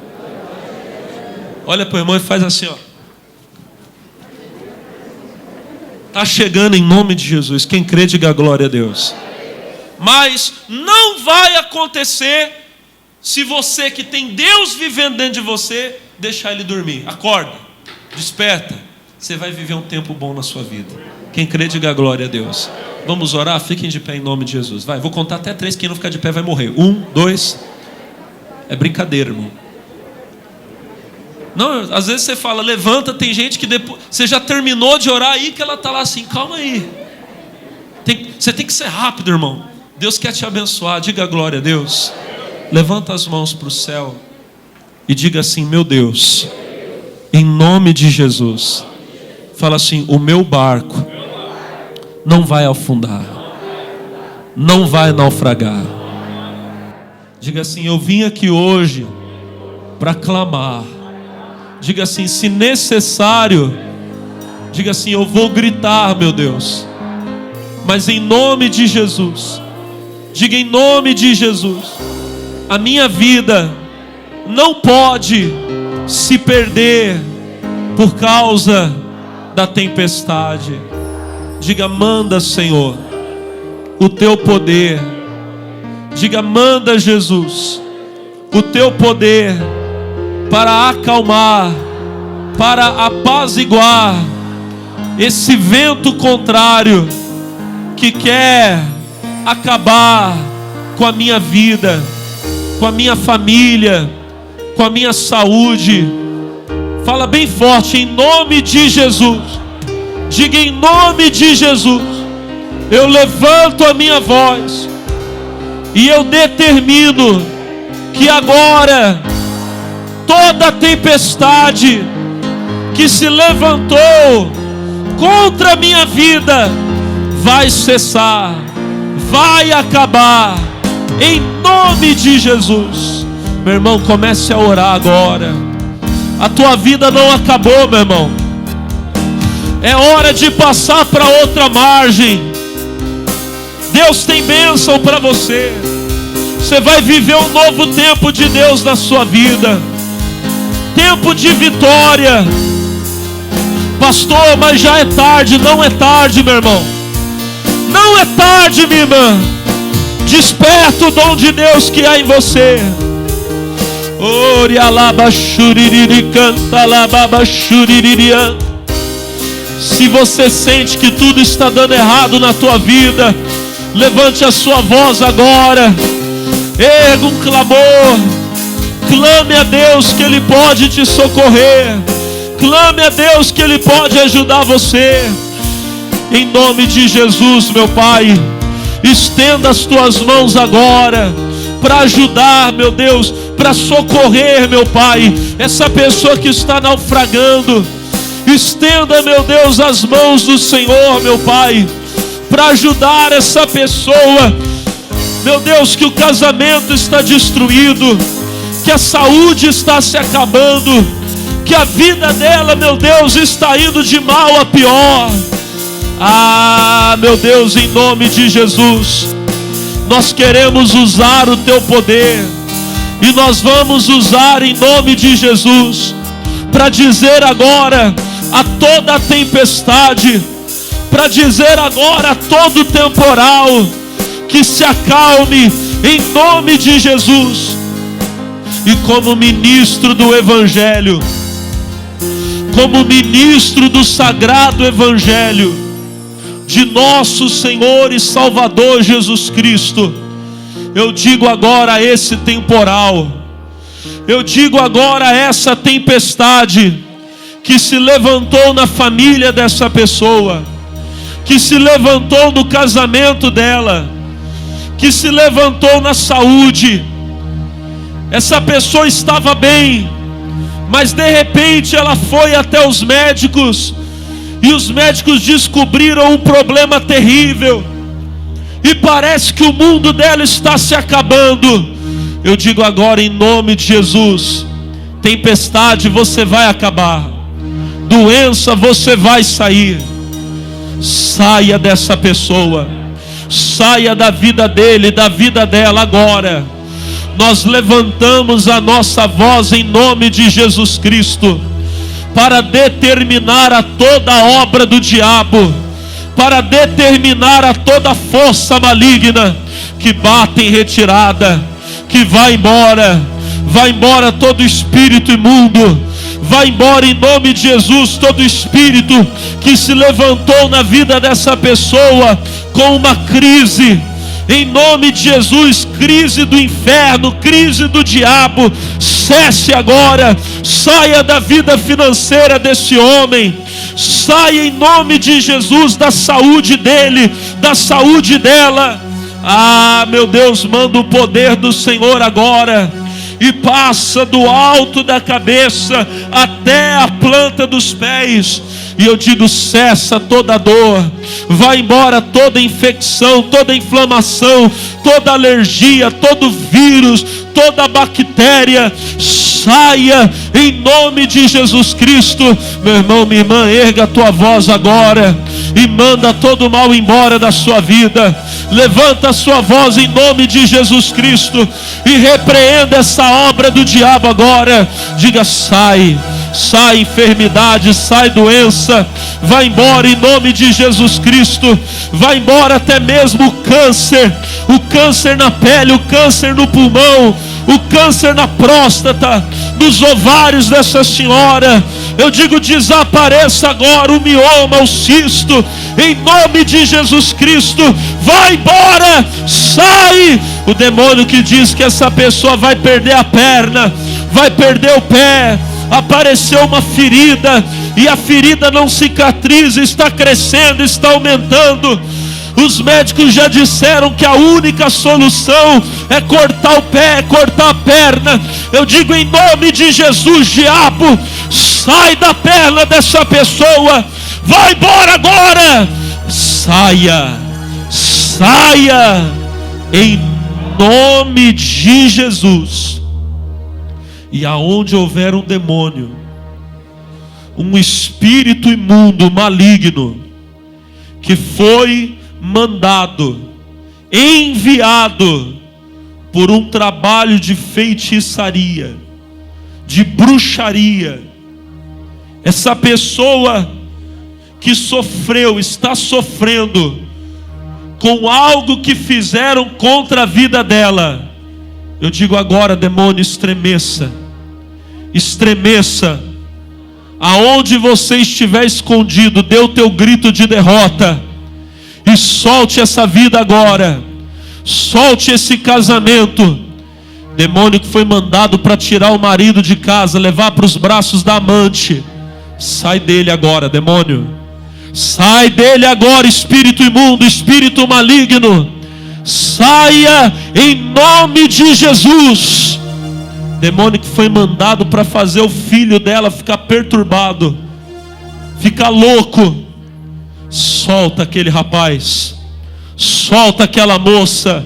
Olha para o irmão e faz assim, ó. Está chegando em nome de Jesus. Quem crê, diga glória a Deus. Mas não vai acontecer se você que tem Deus vivendo dentro de você deixar ele dormir. Acorda, desperta. Você vai viver um tempo bom na sua vida. Quem crê, diga glória a Deus. Vamos orar? Fiquem de pé em nome de Jesus. Vai, vou contar até 3. Quem não ficar de pé vai morrer. 1, 2. É brincadeira, irmão. Não, às vezes você fala, levanta. Tem gente que depois você já terminou de orar aí, que ela está lá assim: calma aí. Você tem que ser rápido, irmão. Deus quer te abençoar. Diga glória a Deus. Levanta as mãos para o céu e diga assim: meu Deus, em nome de Jesus, fala assim: o meu barco não vai afundar, não vai naufragar. Diga assim: eu vim aqui hoje para clamar. Diga assim: se necessário, diga assim: eu vou gritar, meu Deus, mas em nome de Jesus. Diga: em nome de Jesus, a minha vida não pode se perder por causa da tempestade. Diga: manda, Senhor, o teu poder. Diga: manda, Jesus, o teu poder para acalmar, para apaziguar esse vento contrário que quer acabar com a minha vida, com a minha família, com a minha saúde. Fala bem forte: em nome de Jesus. Diga: em nome de Jesus, eu levanto a minha voz e eu determino que agora toda tempestade que se levantou contra a minha vida vai cessar, vai acabar, em nome de Jesus. Meu irmão, comece a orar agora. A tua vida não acabou, meu irmão. É hora de passar para outra margem. Deus tem bênção para você. Você vai viver um novo tempo de Deus na sua vida. Tempo de vitória. Pastor, mas já é tarde. Não é tarde, meu irmão. Não é tarde, minha irmã. Desperta o dom de Deus que há em você. Se você sente que tudo está dando errado na tua vida, levante a sua voz agora. Erga um clamor. Clame a Deus que Ele pode te socorrer. Clame a Deus que Ele pode ajudar você. Em nome de Jesus, meu Pai, estenda as tuas mãos agora para ajudar, meu Deus, para socorrer, meu Pai, essa pessoa que está naufragando. Estenda, meu Deus, as mãos do Senhor, meu Pai, para ajudar essa pessoa. Meu Deus, que o casamento está destruído, que a saúde está se acabando, que a vida dela, meu Deus, está indo de mal a pior. Meu Deus, em nome de Jesus, nós queremos usar o Teu poder, e nós vamos usar em nome de Jesus, para dizer agora a toda a tempestade, para dizer agora a todo temporal, que se acalme em nome de Jesus. E como ministro do Evangelho, como ministro do sagrado Evangelho de nosso Senhor e Salvador Jesus Cristo, eu digo agora a esse temporal, eu digo agora a essa tempestade que se levantou na família dessa pessoa, que se levantou no casamento dela, que se levantou na saúde. Essa pessoa estava bem, mas de repente ela foi até os médicos, e os médicos descobriram um problema terrível, e parece que o mundo dela está se acabando. Eu digo agora em nome de Jesus: tempestade, você vai acabar. Doença, você vai sair. Saia dessa pessoa, saia da vida dele, da vida dela agora. Nós levantamos a nossa voz em nome de Jesus Cristo, para determinar a toda a obra do diabo, para determinar a toda força maligna que bate em retirada, que vai embora todo espírito imundo, vai embora em nome de Jesus todo espírito que se levantou na vida dessa pessoa com uma crise. Em nome de Jesus, crise do inferno, crise do diabo, cesse agora, saia da vida financeira desse homem, saia em nome de Jesus da saúde dele, da saúde dela. Meu Deus, manda o poder do Senhor agora, e passa do alto da cabeça até a planta dos pés. E eu digo: cessa toda dor, vai embora toda infecção, toda inflamação, toda alergia, todo vírus, toda bactéria, saia em nome de Jesus Cristo. Meu irmão, minha irmã, erga a tua voz agora e manda todo o mal embora da sua vida. Levanta a sua voz em nome de Jesus Cristo e repreenda essa obra do diabo agora. Diga: sai, sai enfermidade, sai doença, vai embora em nome de Jesus Cristo. Vai embora até mesmo o câncer na pele, o câncer no pulmão, o câncer na próstata, nos ovários dessa senhora. Eu digo: desapareça agora o mioma, o cisto, em nome de Jesus Cristo. Vai embora, sai. O demônio que diz que essa pessoa vai perder a perna, vai perder o pé, apareceu uma ferida, e a ferida não cicatriza, está crescendo, está aumentando. Os médicos já disseram que a única solução é cortar o pé, cortar a perna. Eu digo em nome de Jesus: diabo, sai da perna dessa pessoa, vai embora agora. Saia, saia, em nome de Jesus. E aonde houver um demônio, um espírito imundo, maligno, que foi mandado, enviado por um trabalho de feitiçaria, de bruxaria, essa pessoa que sofreu, está sofrendo com algo que fizeram contra a vida dela, eu digo agora: demônio, estremeça, estremeça. Aonde você estiver escondido, dê o teu grito de derrota e solte essa vida agora, solte esse casamento. Demônio que foi mandado para tirar o marido de casa, levar para os braços da amante, sai dele agora, demônio, sai dele agora, espírito imundo, espírito maligno, saia em nome de Jesus. Demônio que foi mandado para fazer o filho dela ficar perturbado, fica louco, solta aquele rapaz, solta aquela moça,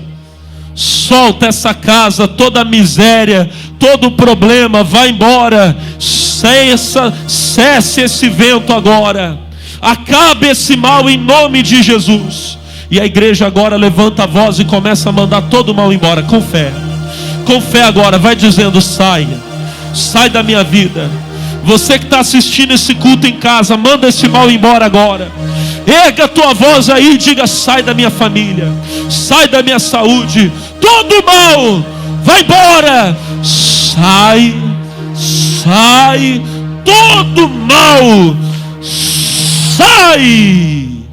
solta essa casa, toda a miséria, todo o problema, vai embora. Cesse esse vento agora, acabe esse mal em nome de Jesus. E a igreja agora levanta a voz e começa a mandar todo o mal embora, com fé agora, vai dizendo: saia, sai da minha vida. Você que está assistindo esse culto em casa, manda esse mal embora agora. Erga a tua voz aí e diga: sai da minha família, sai da minha saúde, todo mal, vai embora. Sai, todo mal, sai,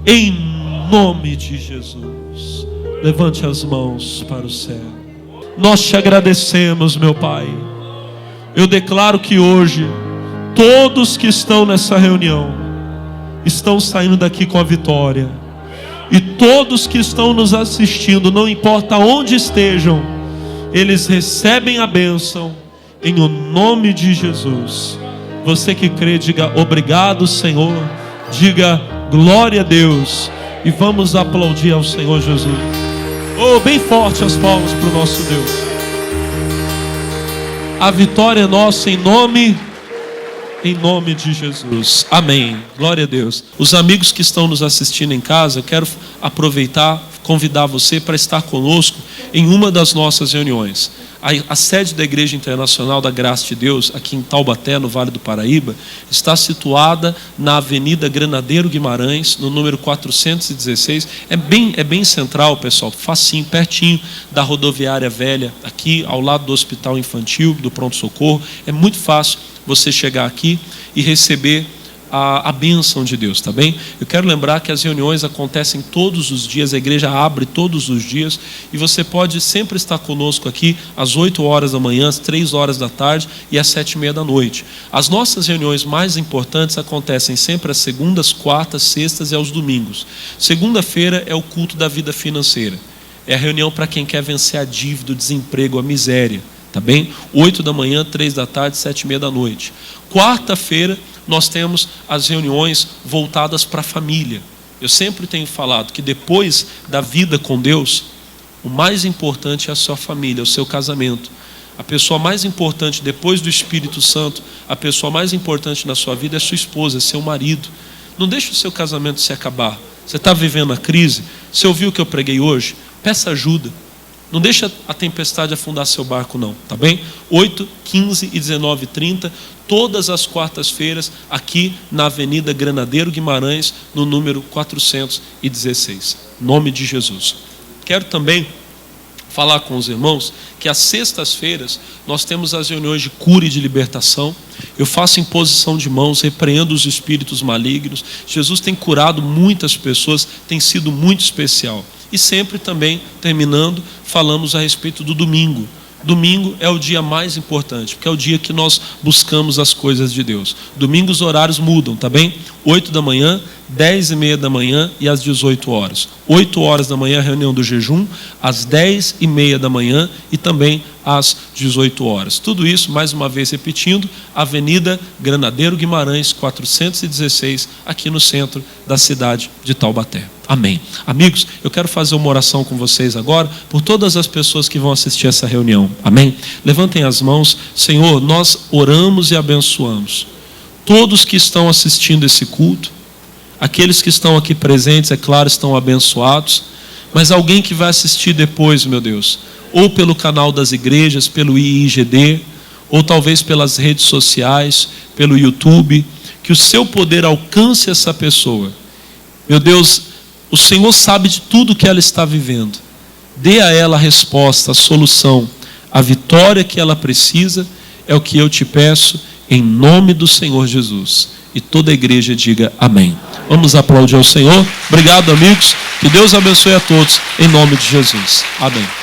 em nome de Jesus. Levante as mãos para o céu. Nós te agradecemos, meu Pai. Eu declaro que hoje todos que estão nessa reunião estão saindo daqui com a vitória. E todos que estão nos assistindo, não importa onde estejam, eles recebem a bênção em o nome de Jesus. Você que crê, diga: obrigado, Senhor. Diga: glória a Deus. E vamos aplaudir ao Senhor Jesus. Oh, bem forte as palmas para o nosso Deus. A vitória é nossa em nome de Jesus. Amém. Glória a Deus. Os amigos que estão nos assistindo em casa, eu quero aproveitar, convidar você para estar conosco em uma das nossas reuniões. A sede da Igreja Internacional da Graça de Deus, aqui em Taubaté, no Vale do Paraíba, está situada na Avenida Granadeiro Guimarães, no número 416. É bem central, pessoal, facinho, pertinho da rodoviária velha, aqui ao lado do Hospital Infantil, do Pronto-Socorro. É muito fácil você chegar aqui e receber a bênção de Deus, tá bem? Eu quero lembrar que as reuniões acontecem todos os dias, a igreja abre todos os dias, e você pode sempre estar conosco aqui às 8 horas da manhã, às 3 horas da tarde e às 7:30 da noite. As nossas reuniões mais importantes acontecem sempre às segundas, quartas, sextas e aos domingos. Segunda-feira é o culto da vida financeira. É a reunião para quem quer vencer a dívida, o desemprego, a miséria, tá bem? 8 da manhã, 3 da tarde, 7:30 da noite. Quarta-feira nós temos as reuniões voltadas para a família. Eu sempre tenho falado que depois da vida com Deus, o mais importante é a sua família, o seu casamento. A pessoa mais importante depois do Espírito Santo, a pessoa mais importante na sua vida é sua esposa, é seu marido. Não deixe o seu casamento se acabar. Você está vivendo a crise? Você ouviu o que eu preguei hoje? Peça ajuda. Não deixa a tempestade afundar seu barco não, tá bem? 8, 15 e 19h30, todas as quartas-feiras, aqui na Avenida Granadeiro Guimarães, no número 416. Em nome de Jesus. Quero também falar com os irmãos que às sextas-feiras nós temos as reuniões de cura e de libertação. Eu faço imposição de mãos, repreendo os espíritos malignos. Jesus tem curado muitas pessoas, tem sido muito especial. E sempre também, terminando, falamos a respeito do domingo. Domingo é o dia mais importante, porque é o dia que nós buscamos as coisas de Deus. Domingo os horários mudam, tá bem? 8 da manhã, 10:30 da manhã e às 18 horas. 8 horas da manhã, reunião do jejum, às 10:30 da manhã e também às 18 horas. Tudo isso, mais uma vez repetindo, Avenida Granadeiro Guimarães, 416, aqui no centro da cidade de Taubaté. Amém. Amigos, eu quero fazer uma oração com vocês agora, por todas as pessoas que vão assistir essa reunião. Amém? Levantem as mãos. Senhor, nós oramos e abençoamos todos que estão assistindo esse culto. Aqueles que estão aqui presentes, é claro, estão abençoados. Mas alguém que vai assistir depois, meu Deus, ou pelo canal das igrejas, pelo IIGD, ou talvez pelas redes sociais, pelo YouTube, que o seu poder alcance essa pessoa. Meu Deus, o Senhor sabe de tudo que ela está vivendo. Dê a ela a resposta, a solução, a vitória que ela precisa. É o que eu te peço, em nome do Senhor Jesus. E toda a igreja diga amém. Vamos aplaudir ao Senhor. Obrigado, amigos. Que Deus abençoe a todos, em nome de Jesus. Amém.